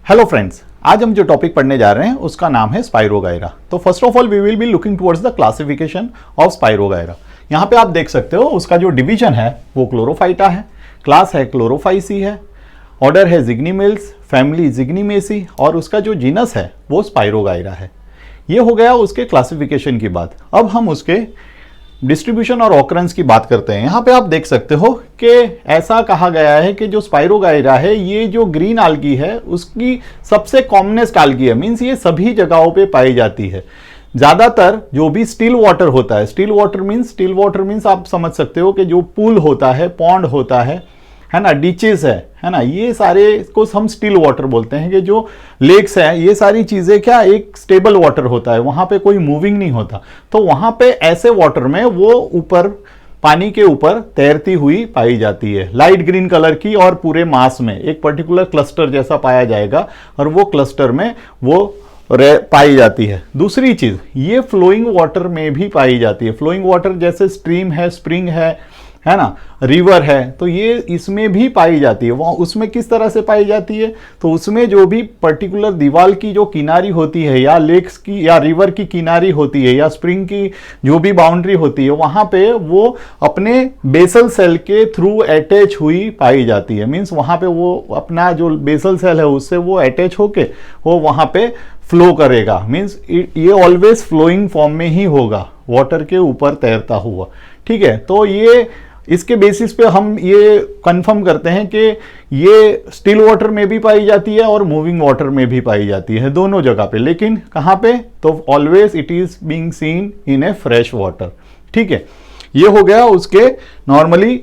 Hello friends, आज हम जो टॉपिक पढ़ने जा रहे हैं उसका नाम है स्पाइरोगायरा। तो first of all we will be looking towards the classification of spirogyra. यहाँ पे आप देख सकते हो उसका जो डिवीजन है वो क्लोरोफाइटा है, क्लास है क्लोरोफाइसी है, ऑर्डर है जिग्नीमेल्स, फैमिली जिग्नीमेसी और उसका जो जीनस है वो स्पाइरोगायरा है। ये हो गया उसके क्लासिफिकेशन की बात। अब हम उसके डिस्ट्रीब्यूशन और ऑकरेंस की बात करते हैं। यहाँ पे आप देख सकते हो कि ऐसा कहा गया है कि जो स्पाइरोगायरा है ये जो ग्रीन आल्गी है उसकी सबसे कॉमनेस्ट आल्गी है, मीन्स ये सभी जगहों पे पाई जाती है। ज़्यादातर जो भी स्टिल वाटर होता है, स्टिल वाटर मीन्स आप समझ सकते हो कि जो पूल होता है, पॉन्ड होता है ना, डीचेस है ना, ये सारे को हम स्टिल वाटर बोलते हैं। कि जो लेक्स है ये सारी चीज़ें क्या एक स्टेबल वाटर होता है, वहाँ पे कोई मूविंग नहीं होता। तो वहाँ पे ऐसे वाटर में वो ऊपर पानी के ऊपर तैरती हुई पाई जाती है, लाइट ग्रीन कलर की, और पूरे मास में एक पर्टिकुलर क्लस्टर जैसा पाया जाएगा और वो क्लस्टर में वो पाई जाती है। दूसरी चीज़, ये फ्लोइंग वाटर में भी पाई जाती है। फ्लोइंग वाटर जैसे स्ट्रीम है, स्प्रिंग है ना, रिवर है, तो ये इसमें भी पाई जाती है। वहाँ उसमें किस तरह से पाई जाती है, तो उसमें जो भी पर्टिकुलर दीवार की जो किनारी होती है या लेक्स की या रिवर की किनारी होती है या स्प्रिंग की जो भी बाउंड्री होती है, वहाँ पे वो अपने बेसल सेल के थ्रू अटैच हुई पाई जाती है। मीन्स वहाँ पे वो अपना जो बेसल सेल है उससे वो अटैच होके वो वहाँ पे फ्लो करेगा। मीन्स ये ऑलवेज फ्लोइंग फॉर्म में ही होगा, वाटर के ऊपर तैरता हुआ। ठीक है, तो ये इसके बेसिस पे हम ये कंफर्म करते हैं कि ये स्टिल वाटर में भी पाई जाती है और मूविंग वाटर में भी पाई जाती है, दोनों जगह पे। लेकिन कहाँ पे, तो always it is being seen in A fresh water. ठीक है, ये हो गया उसके नॉर्मली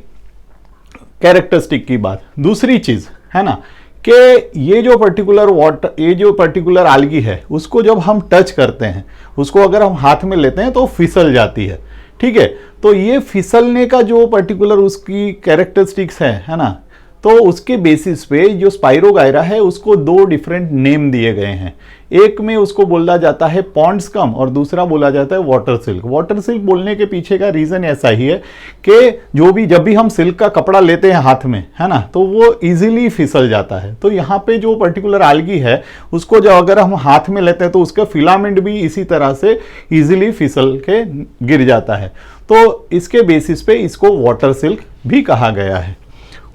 कैरेक्टरिस्टिक की बात। दूसरी चीज है ना कि ये जो पर्टिकुलर वाटर, ये जो पर्टिकुलर आल्गी है उसको जब हम टच करते हैं, उसको अगर हम हाथ में लेते हैं तो फिसल जाती है। ठीक है, तो ये फिसलने का जो पर्टिकुलर उसकी कैरेक्टरिस्टिक्स है ना, तो उसके बेसिस पे जो स्पाइरोगायरा है उसको दो डिफरेंट नेम दिए गए हैं। एक में उसको बोला जाता है पॉन्ड स्कम और दूसरा बोला जाता है वाटर सिल्क। वाटर सिल्क बोलने के पीछे का रीजन ऐसा ही है कि जब भी हम सिल्क का कपड़ा लेते हैं हाथ में, है ना, तो वो इजीली फिसल जाता है। तो यहाँ पे जो पर्टिकुलर आल्गी है उसको जब अगर हम हाथ में लेते हैं तो उसका फिलामेंट भी इसी तरह से इजीली फिसल के गिर जाता है। तो इसके बेसिस पे इसको वाटर सिल्क भी कहा गया है।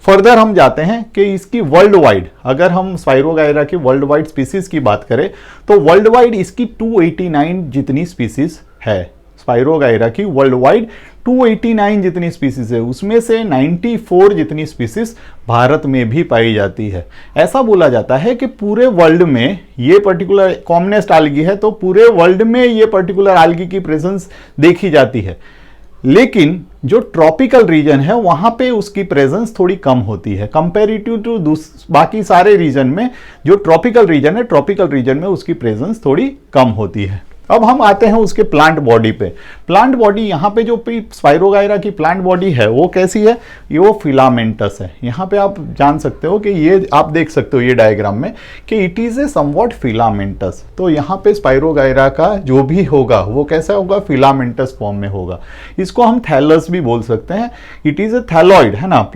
फर्दर हम जाते हैं कि इसकी वर्ल्ड वाइड, अगर हम स्पाइरोगायरा की वर्ल्ड वाइड स्पीसीज की बात करें तो वर्ल्ड वाइड इसकी 289 जितनी स्पीसीज है। स्पाइरोगायरा की वर्ल्ड वाइड 289 जितनी स्पीसीज है, उसमें से 94 जितनी स्पीसीज भारत में भी पाई जाती है। ऐसा बोला जाता है कि पूरे वर्ल्ड में ये पर्टिकुलर कॉमनेस्ट आल्गी है, तो पूरे वर्ल्ड में ये पर्टिकुलर आल्गी की प्रेजेंस देखी जाती है। लेकिन जो ट्रॉपिकल रीजन है वहां पे उसकी प्रेजेंस थोड़ी कम होती है कंपैरेटिव टू बाकी सारे रीजन में। जो ट्रॉपिकल रीजन है, ट्रॉपिकल रीजन में उसकी प्रेजेंस थोड़ी कम होती है। अब हम आते हैं उसके प्लांट बॉडी पे। प्लांट बॉडी, यहाँ पे जो स्पाइरोगायरा की प्लांट बॉडी है वो कैसी है, ये वो फिलामेंटस है। यहाँ पे आप जान सकते हो कि ये आप देख सकते हो ये डायग्राम में कि it is a somewhat filamentous. तो यहाँ पे स्पाइरोगायरा का जो भी होगा वो कैसा होगा, फिलामेंटस फॉर्म में होगा। इसको हम थैलस भी बोल सकते हैं। इट इज ए थैलॉइड, है ना,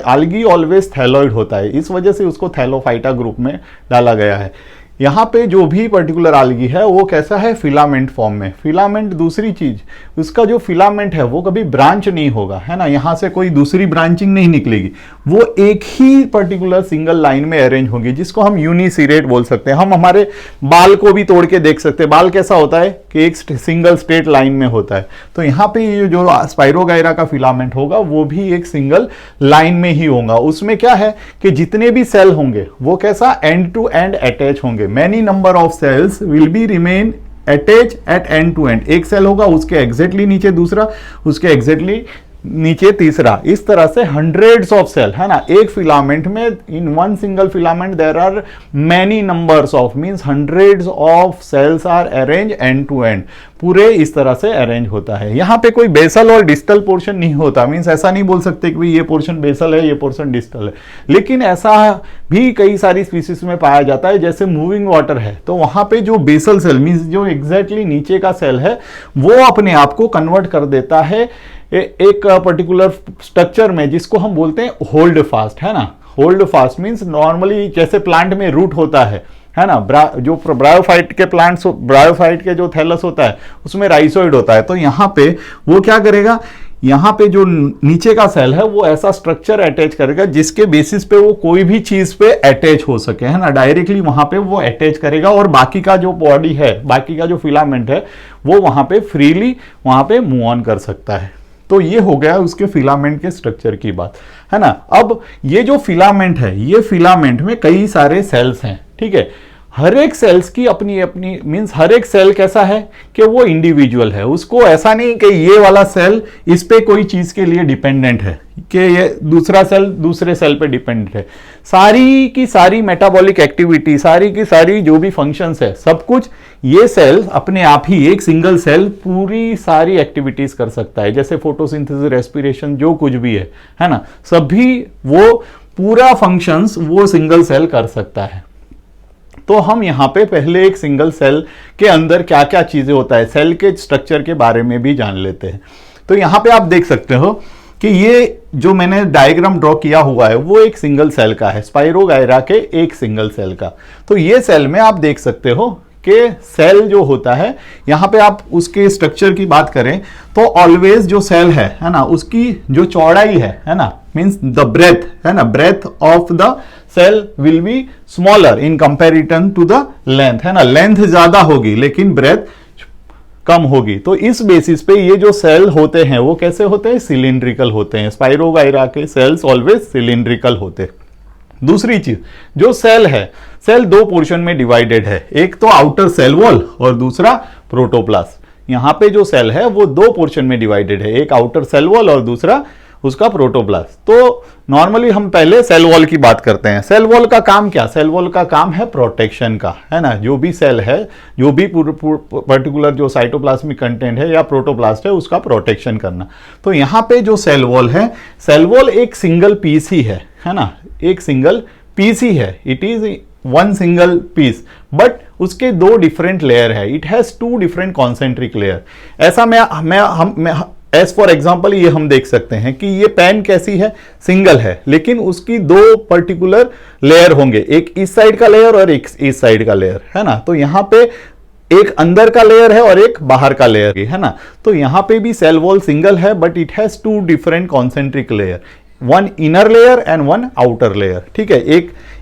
आल्गी ऑलवेज थैलॉइड होता है, इस वजह से उसको थैलोफाइटा ग्रुप में डाला गया है। यहाँ पे जो भी पर्टिकुलर आल्गी है वो कैसा है, फिलामेंट फॉर्म में। फिलामेंट, दूसरी चीज, उसका जो फिलामेंट है वो कभी ब्रांच नहीं होगा, है ना, यहाँ से कोई दूसरी ब्रांचिंग नहीं निकलेगी, वो एक ही पर्टिकुलर सिंगल लाइन में अरेंज होगी, जिसको हम यूनिसिरेट बोल सकते हैं। हम हमारे बाल को भी तोड़ के देख सकते हैं, बाल कैसा होता है कि एक सिंगल स्ट्रेट लाइन में होता है। तो यहाँ पे ये जो स्पाइरोगायरा का फिलामेंट होगा वो भी एक सिंगल लाइन में ही होगा। उसमें क्या है कि जितने भी सेल होंगे वो कैसा, एंड टू एंड अटैच होंगे। Many number of cells will be remain attached at end to end। एक सेल होगा उसके एग्जैक्टली नीचे दूसरा, उसके एग्जैक्टली नीचे तीसरा, इस तरह से हंड्रेड्स ऑफ सेल, है ना, एक फिलामेंट में। In one single filament there are many numbers of, means hundreds of cells are arrange end to end. पूरे इस तरह से अरेंज होता है। यहाँ पे कोई बेसल और डिस्टल पोर्शन नहीं होता, मींस ऐसा नहीं बोल सकते कि ये पोर्शन बेसल है, ये पोर्शन डिस्टल है। लेकिन ऐसा भी कई सारी स्पीसीज में पाया जाता है, जैसे मूविंग वाटर है तो वहां पे जो बेसल सेल, मींस जो एग्जैक्टली नीचे का सेल है, वो अपने आप को कन्वर्ट कर देता है एक पर्टिकुलर स्ट्रक्चर में, जिसको हम बोलते हैं होल्ड फास्ट, है ना। होल्ड फास्ट मीन्स नॉर्मली जैसे प्लांट में रूट होता है ना, जो ब्रायोफाइट के प्लांट्स, ब्रायोफाइट के जो थैलस होता है उसमें राइसोइड होता है। तो यहाँ पे वो क्या करेगा, यहाँ पे जो नीचे का सेल है वो ऐसा स्ट्रक्चर अटैच करेगा जिसके बेसिस पे वो कोई भी चीज पे अटैच हो सके, है ना, डायरेक्टली वहां पे वो अटैच करेगा और बाकी का जो बॉडी है, बाकी का जो फिलामेंट है वो वहां पे फ्रीली वहां पे मूव ऑन कर सकता है। तो ये हो गया उसके फिलामेंट के स्ट्रक्चर की बात, है ना। अब ये जो फिलामेंट है, ये फिलामेंट में कई सारे सेल्स हैं, ठीक है। हर एक सेल्स की अपनी अपनी मींस हर एक सेल कैसा है कि वो इंडिविजुअल है, उसको ऐसा नहीं कि ये वाला सेल इस पे कोई चीज के लिए डिपेंडेंट है कि ये दूसरा सेल दूसरे सेल पे डिपेंडेंट है। सारी की सारी मेटाबॉलिक एक्टिविटी, सारी की सारी जो भी फंक्शंस है, सब कुछ ये सेल अपने आप ही, एक सिंगल सेल पूरी सारी एक्टिविटीज कर सकता है, जैसे फोटोसिंथेसिस, रेस्पिरेशन, जो कुछ भी है ना, सभी वो पूरा फंक्शंस वो सिंगल सेल कर सकता है। तो हम यहां पे पहले एक सिंगल सेल के अंदर क्या क्या चीजें होता है, सेल के स्ट्रक्चर के बारे में भी जान लेते हैं। तो यहां पे आप देख सकते हो कि ये जो मैंने डायग्राम ड्रॉ किया हुआ है वो एक सिंगल सेल का है, स्पाइरोगायरा के एक सिंगल सेल का। तो ये सेल में आप देख सकते हो कि सेल जो होता है, यहां पे आप उसके स्ट्रक्चर की बात करें तो ऑलवेज जो सेल है ना, उसकी जो चौड़ाई है ना, मींस द ब्रेथ, है ना, breadth of the cell will be smaller in comparison to the length, है ना, लेंथ ज्यादा होगी लेकिन ब्रेथ कम होगी। तो इस बेसिस पे ये जो सेल होते हैं वो कैसे होते हैं, सिलिंड्रिकल होते हैं। स्पाइरोगायरा के सेल्स ऑलवेज सिलिंड्रिकल होते हैं। दूसरी चीज, जो सेल है, सेल दो पोर्शन में डिवाइडेड है, एक तो आउटर सेल वॉल और दूसरा प्रोटोप्लास्ट। यहां पे जो सेल है वो दो पोर्शन में डिवाइडेड है, एक आउटर सेल वॉल और दूसरा उसका प्रोटोप्लास्ट। तो नॉर्मली हम पहले सेल वॉल की बात करते हैं। सेल वॉल का काम क्या, सेल वॉल का काम है प्रोटेक्शन का, है ना, जो भी सेल है, जो भी पर्टिकुलर जो साइटोप्लाज्मिक कंटेंट है या प्रोटोप्लास्ट है उसका प्रोटेक्शन करना। तो यहां पे जो सेल वॉल है, सेल वॉल एक सिंगल पीस ही है ना, एक सिंगल पीस ही है, it is one single piece, but उसके दो डिफरेंट लेयर है, it has two different concentric layer. ऐसा मैं एज फॉर एग्जाम्पल ये हम देख सकते हैं कि ये पेन कैसी है, सिंगल है, लेकिन उसकी दो पर्टिकुलर लेयर होंगे, एक इस साइड का लेयर और एक इस साइड का लेयर, है ना। तो यहां पे एक अंदर का लेयर है और एक बाहर का लेयर है ना। तो यहां पे भी सेल वॉल सिंगल है but it has two different concentric layer, one inner layer and one outer layer, ठीक है।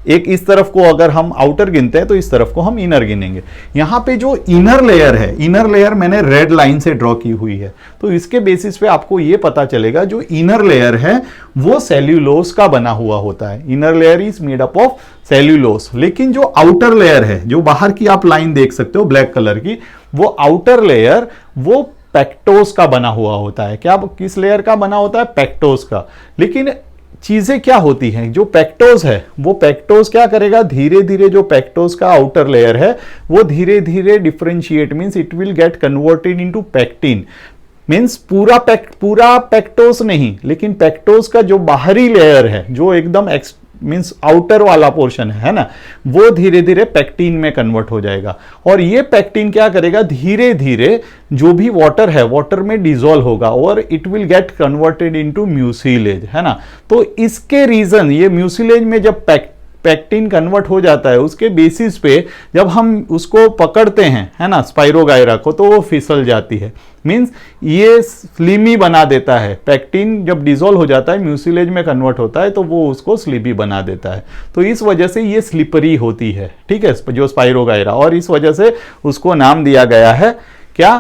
एक इस तरफ को अगर हम आउटर गिनते हैं तो इस तरफ को हम इनर गिनेंगे। यहां पे जो इनर लेयर है, इनर लेयर मैंने रेड लाइन से ड्रॉ की हुई है, तो इसके बेसिस पे आपको ये पता चलेगा जो इनर लेयर है वो सेल्यूलोज का बना हुआ होता है। Inner layer is made up of cellulose. लेकिन जो आउटर लेयर है, जो बाहर की आप लाइन देख सकते हो ब्लैक कलर की, वो आउटर लेयर वो पेक्टोज का बना हुआ होता है। क्या, किस लेयर का बना होता है, पेक्टोज का। लेकिन चीजें क्या होती हैं, जो पेक्टोज है वो पेक्टोज क्या करेगा, धीरे धीरे जो पेक्टोज का आउटर लेयर है वो धीरे धीरे differentiate, means it will get converted into pectin. Means पूरा पेक्टोज नहीं, लेकिन पेक्टोज का जो बाहरी लेयर है, जो एकदम मींस आउटर वाला पोर्शन है ना, वो धीरे धीरे पेक्टिन में कन्वर्ट हो जाएगा। और ये पेक्टिन क्या करेगा, धीरे धीरे जो भी वाटर है वाटर में डिसॉल्व होगा और it will get converted into mucilage, है ना। तो इसके रीजन, ये म्यूसिलेज में जब पेक्टिन कन्वर्ट हो जाता है, उसके बेसिस पे जब हम उसको पकड़ते हैं, है ना, स्पाइरोगायरा को, तो वो फिसल जाती है। मींस ये स्लिमी बना देता है। पेक्टिन जब डिसॉल्व हो जाता है, म्यूसिलेज में कन्वर्ट होता है, तो वो उसको स्लिमी बना देता है। तो इस वजह से ये स्लिपरी होती है, ठीक है, जो स्पाइरोगायरा, और इस वजह से उसको नाम दिया गया है क्या,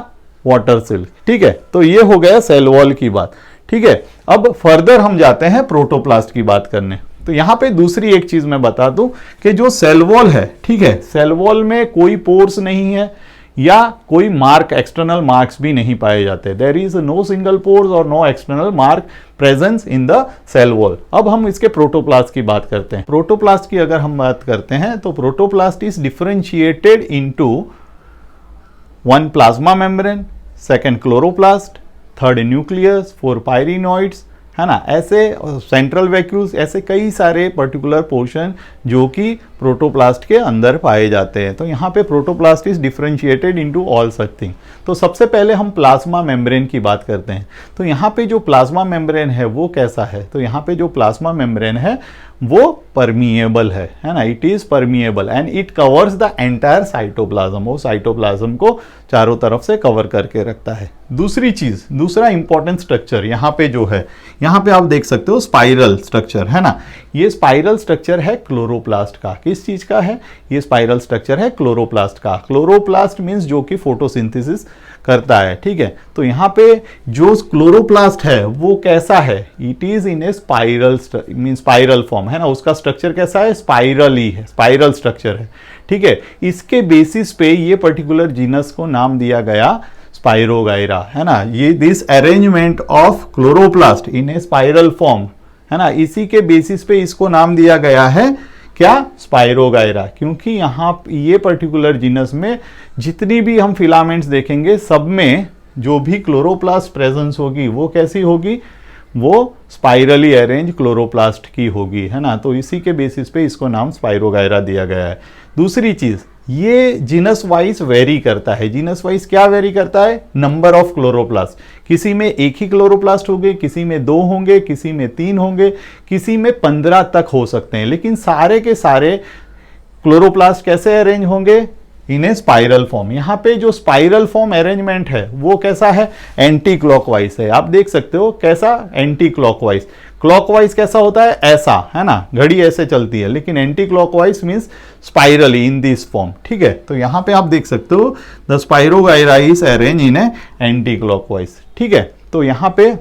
वाटर सिल्क, ठीक है। तो ये हो गया सेल वॉल की बात, ठीक है। अब फर्दर हम जाते हैं प्रोटोप्लास्ट की बात करने। तो यहां पे दूसरी एक चीज मैं बता दूं कि जो सेल वॉल है, ठीक है, सेल वॉल में कोई पोर्स नहीं है या कोई मार्क, एक्सटर्नल मार्क्स भी नहीं पाए जाते। There is no single pores और no external mark presence in the cell wall. अब हम इसके प्रोटोप्लास्ट की बात करते हैं। प्रोटोप्लास्ट की अगर हम बात करते हैं तो protoplast is differentiated into one plasma membrane, second chloroplast, third nucleus, four पायरिनॉइड्स, है ना, ऐसे सेंट्रल वैक्यूल्स, ऐसे कई सारे पर्टिकुलर पोर्शन जो कि प्रोटोप्लास्ट के अंदर पाए जाते हैं। तो यहाँ पे protoplast is differentiated into all such thing. तो सबसे पहले हम प्लाज्मा मेम्ब्रेन की बात करते हैं। तो यहाँ पे जो प्लाज्मा मेम्ब्रेन है वो कैसा है? तो यहाँ पे जो प्लाज्मा मेम्ब्रेन है वो परमिएबल है ना, it is permeable and it covers the entire cytoplasm. वो साइटोप्लाज्म को चारों तरफ से कवर करके रखता है। दूसरी चीज, दूसरा इंपॉर्टेंट स्ट्रक्चर यहाँ पे जो है, यहाँ पे आप देख सकते हो स्पाइरल स्ट्रक्चर है ना, ये स्पाइरल स्ट्रक्चर है क्लोरोप्लास्ट का। किस चीज का है? ये स्पाइरल स्ट्रक्चर है क्लोरोप्लास्ट का। क्लोरोप्लास्ट मीन्स जो कि फोटोसिंथेसिस करता है, ठीक है। तो यहाँ पे जो क्लोरोप्लास्ट है वो कैसा है? It is in A spiral mean spiral form है ना, उसका स्ट्रक्चर कैसा है? स्पाइरल ही है, स्पाइरल स्ट्रक्चर है, ठीक है। इसके बेसिस पे ये पर्टिकुलर जीनस को नाम दिया गया स्पाइरोगायरा है ना। ये this arrangement of chloroplast in A spiral form है ना, इसी के बेसिस पे इसको नाम दिया गया है क्या? स्पाइरोगायरा। क्योंकि यहाँ ये पर्टिकुलर जीनस में जितनी भी हम फिलामेंट्स देखेंगे सब में जो भी क्लोरोप्लास्ट प्रेजेंस होगी वो कैसी होगी? वो स्पाइरली अरेंज क्लोरोप्लास्ट की होगी है ना। तो इसी के बेसिस पे इसको नाम स्पाइरोगायरा दिया गया है। दूसरी चीज, ये जीनस वाइज वेरी करता है। जीनस वाइज क्या वेरी करता है? Number of chloroplast. किसी में एक ही क्लोरोप्लास्ट होंगे, किसी में 2 होंगे, किसी में 3 होंगे, किसी में 15 तक हो सकते हैं, लेकिन सारे के सारे क्लोरोप्लास्ट कैसे अरेंज होंगे? इन ए स्पाइरल फॉर्म। यहाँ पे जो स्पाइरल फॉर्म अरेंजमेंट है वो कैसा है? एंटी क्लॉकवाइज है। आप देख सकते हो कैसा? Anti clockwise. क्लॉकवाइज कैसा होता है? ऐसा है ना, घड़ी ऐसे चलती है, लेकिन anti clockwise means spirally in this form, ठीक है। तो यहाँ पे आप देख सकते हो the spirogyra is arrange in A anti clockwise, ठीक है। तो यहाँ पे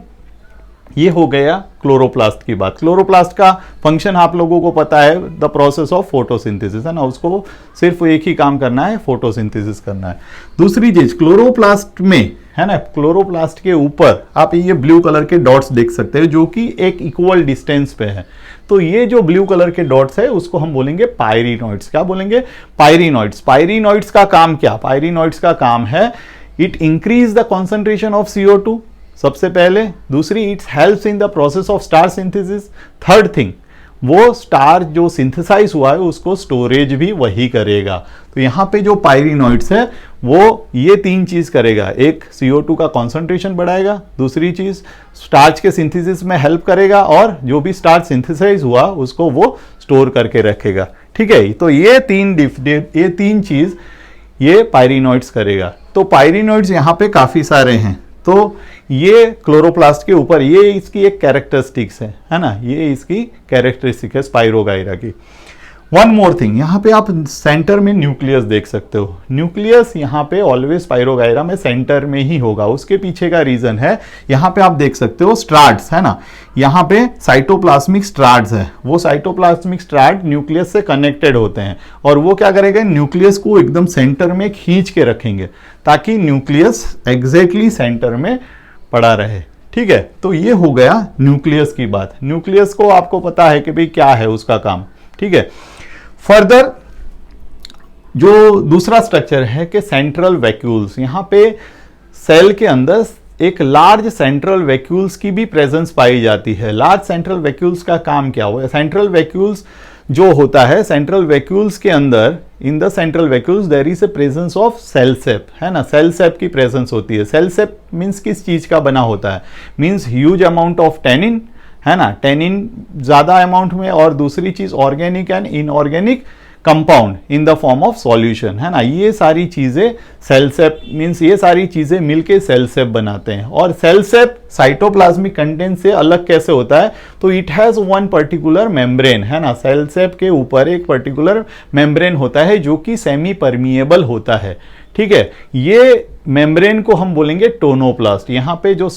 ये हो गया क्लोरोप्लास्ट की बात। क्लोरोप्लास्ट का फंक्शन आप लोगों को पता है, द प्रोसेस ऑफ फोटोसिंथेसिस है ना, उसको सिर्फ एक ही काम करना है, फोटोसिंथेसिस करना है। दूसरी चीज, क्लोरोप्लास्ट में है ना, क्लोरोप्लास्ट के ऊपर आप ये ब्लू कलर के डॉट्स देख सकते हो जो कि एक इक्वल डिस्टेंस पे है। तो ये जो ब्लू कलर के डॉट्स है उसको हम बोलेंगे पायरिनॉइड्स। क्या बोलेंगे? पायरिनॉइड्स। पायरिनॉइड्स का काम क्या? पायरिनॉइड्स का काम है it increase the concentration of CO2 सबसे पहले। दूसरी, it's helps in the process of star synthesis. Third thing, वो स्टार जो सिंथेसाइज हुआ है उसको स्टोरेज भी वही करेगा। तो यहाँ पे जो पायरिनॉइड्स है वो ये 3 चीज करेगा। एक, CO2 का कॉन्सेंट्रेशन बढ़ाएगा, दूसरी चीज स्टार्च के सिंथेसिस में हेल्प करेगा, और जो भी स्टार्च सिंथेसाइज हुआ उसको वो स्टोर करके रखेगा, ठीक है। तो ये 3 चीज ये पायरिनॉइड्स करेगा। तो पायरिनॉइड्स यहाँ पे काफी सारे हैं। तो ये क्लोरोप्लास्ट के ऊपर ये इसकी एक कैरेक्टरिस्टिक्स है ना, ये इसकी कैरेक्टरिस्टिक है स्पाइरोगायरा की। वन मोर थिंग, यहाँ पे आप सेंटर में न्यूक्लियस देख सकते हो। न्यूक्लियस यहाँ पे ऑलवेज स्पाइरोगायरा में सेंटर में ही होगा। उसके पीछे का रीजन है, यहाँ पे आप देख सकते हो स्ट्राट्स है ना, यहाँ पे साइटोप्लाज्मिक स्ट्राट्स है। वो साइटोप्लाज्मिक स्ट्राट न्यूक्लियस से कनेक्टेड होते हैं और वो क्या करेंगे? न्यूक्लियस को एकदम सेंटर में खींच के रखेंगे ताकि न्यूक्लियस एग्जैक्टली सेंटर में पड़ा रहे, ठीक है। तो ये हो गया न्यूक्लियस की बात। न्यूक्लियस को आपको पता है कि भाई क्या है उसका काम, ठीक है। फर्दर जो दूसरा स्ट्रक्चर है कि सेंट्रल वैक्यूल्स, यहाँ पे सेल के अंदर एक लार्ज सेंट्रल वैक्यूल्स की भी प्रेजेंस पाई जाती है। लार्ज सेंट्रल वैक्यूल्स का काम क्या हुआ? सेंट्रल वैक्यूल्स जो होता है, सेंट्रल वैक्यूल्स के अंदर, in the central vacuoles there is a presence of cell sap है ना, सेल सेप की प्रेजेंस होती है। सेल सेप मीन्स किस चीज का बना होता है? Means huge amount of tannin है ना, टेनिन ज्यादा अमाउंट में, और दूसरी चीज organic and inorganic compound in the form of solution है ना। ये सारी चीजें सेल सेप मीन्स ये सारी चीजें मिलके सेल सेप बनाते हैं। और सेल सेप साइटोप्लाज्मिक कंटेंट से अलग कैसे होता है? तो it has one particular membrane है ना, सेल सेप के ऊपर एक पर्टिकुलर मेम्ब्रेन होता है जो कि सेमी परमिएबल होता है, ठीक है। ये मेम्ब्रेन को हम बोलेंगे टोनोप्लास्ट। यहाँ पे जो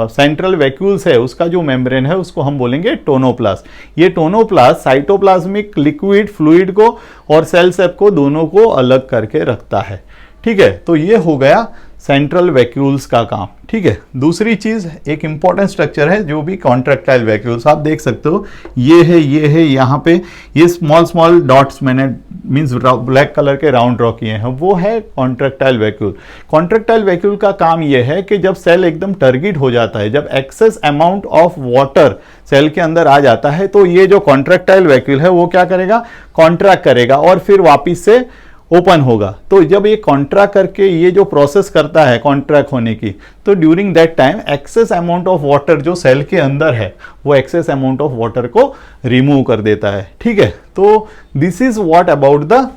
सेंट्रल वैक्यूल्स है उसका जो मेम्ब्रेन है उसको हम बोलेंगे टोनोप्लास्ट। ये टोनोप्लास्ट साइटोप्लाज्मिक लिक्विड फ्लूइड को और सेल सेप को दोनों को अलग करके रखता है, ठीक है। तो ये हो गया सेंट्रल वैक्यूल्स का काम, ठीक है। दूसरी चीज, एक इंपॉर्टेंट स्ट्रक्चर है जो भी कॉन्ट्रैक्टाइल वैक्यूल्स, आप देख सकते हो ये है यहाँ पे, ये स्मॉल स्मॉल डॉट्स मैंने मींस ब्लैक कलर के राउंड ड्रॉ किए हैं, वो है कॉन्ट्रैक्टाइल वैक्यूल। कॉन्ट्रैक्टाइल वैक्यूल का काम ये है कि जब सेल एकदम टर्गिड हो जाता है, जब excess amount of water cell के अंदर आ जाता है, तो ये जो कॉन्ट्रैक्टाइल वैक्यूल है वो क्या करेगा, कॉन्ट्रैक्ट करेगा और फिर वापिस से ओपन होगा। तो जब ये कॉन्ट्रैक्ट करके ये जो प्रोसेस करता है कॉन्ट्रैक्ट होने की, तो during that time access amount of water जो सेल के अंदर है वो एक्सेस अमाउंट ऑफ वाटर को रिमूव कर देता है, ठीक है। तो this is what about the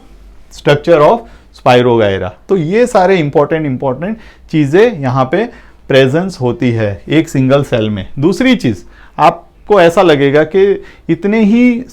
structure of spirogyra. तो ये सारे इंपॉर्टेंट चीजें यहाँ पे प्रेजेंस होती है एक सिंगल सेल में। दूसरी चीज, आपको ऐसा लगेगा कि इतने ही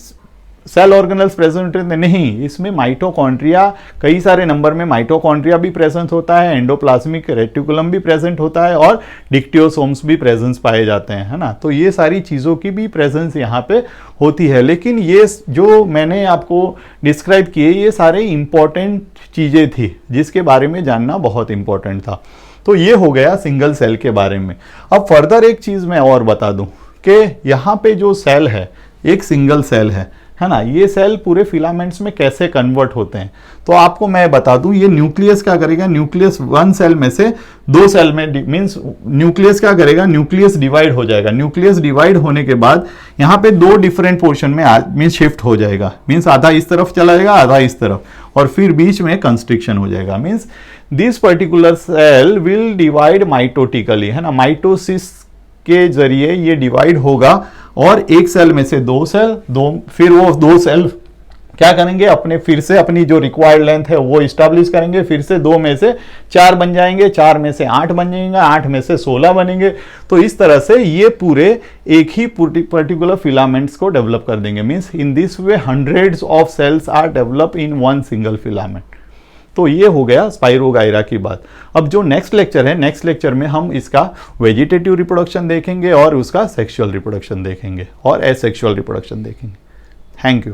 सेल ऑर्गेनल्स प्रेजेंट नहीं, इसमें माइटोकॉन्ड्रिया, कई सारे नंबर में माइटोकॉन्ड्रिया भी प्रेजेंट होता है, एंडोप्लाज्मिक रेटिकुलम भी प्रेजेंट होता है और डिक्टियोसोम्स भी प्रेजेंस पाए जाते हैं, है ना। तो ये सारी चीज़ों की भी प्रेजेंस यहाँ पे होती है। लेकिन ये जो मैंने आपको डिस्क्राइब किए, ये सारे इंपॉर्टेंट चीज़ें थी जिसके बारे में जानना बहुत इंपॉर्टेंट था। तो ये हो गया सिंगल सेल के बारे में। अब फर्दर एक चीज़ मैं और बता दूं कि यहाँ पे जो सेल है, एक सिंगल सेल है ना, ये सेल पूरे फिलामेंट्स में कैसे कन्वर्ट होते हैं। तो आपको मैं बता दूं, ये न्यूक्लियस क्या करेगा, न्यूक्लियस वन सेल में से दो सेल में मींस न्यूक्लियस क्या करेगा, न्यूक्लियस डिवाइड हो जाएगा। न्यूक्लियस डिवाइड होने के बाद यहाँ पे दो डिफरेंट पोर्शन में मींस शिफ्ट हो जाएगा, मींस आधा इस तरफ चला जाएगा, आधा इस तरफ, और फिर बीच में कंस्ट्रिक्शन हो जाएगा। Means this particular cell will divide mitotically, है ना, माइटोसिस के जरिए ये डिवाइड होगा और एक सेल में से दो सेल, फिर वो दो सेल क्या करेंगे, अपने फिर से अपनी जो रिक्वायर्ड लेंथ है वो इस्टेब्लिश करेंगे, फिर से दो में से चार बन जाएंगे, चार में से आठ बन जाएंगे, आठ में से 16 बनेंगे। तो इस तरह से ये पूरे एक ही पर्टिकुलर फिलामेंट्स को डेवलप कर देंगे। Means in this way hundreds of cells are develop in one single filament. तो ये हो गया स्पाइरोगायरा की बात। अब जो नेक्स्ट लेक्चर है, नेक्स्ट लेक्चर में हम इसका वेजिटेटिव रिप्रोडक्शन देखेंगे और उसका सेक्सुअल रिप्रोडक्शन देखेंगे और एसेक्सुअल रिप्रोडक्शन देखेंगे। Thank you.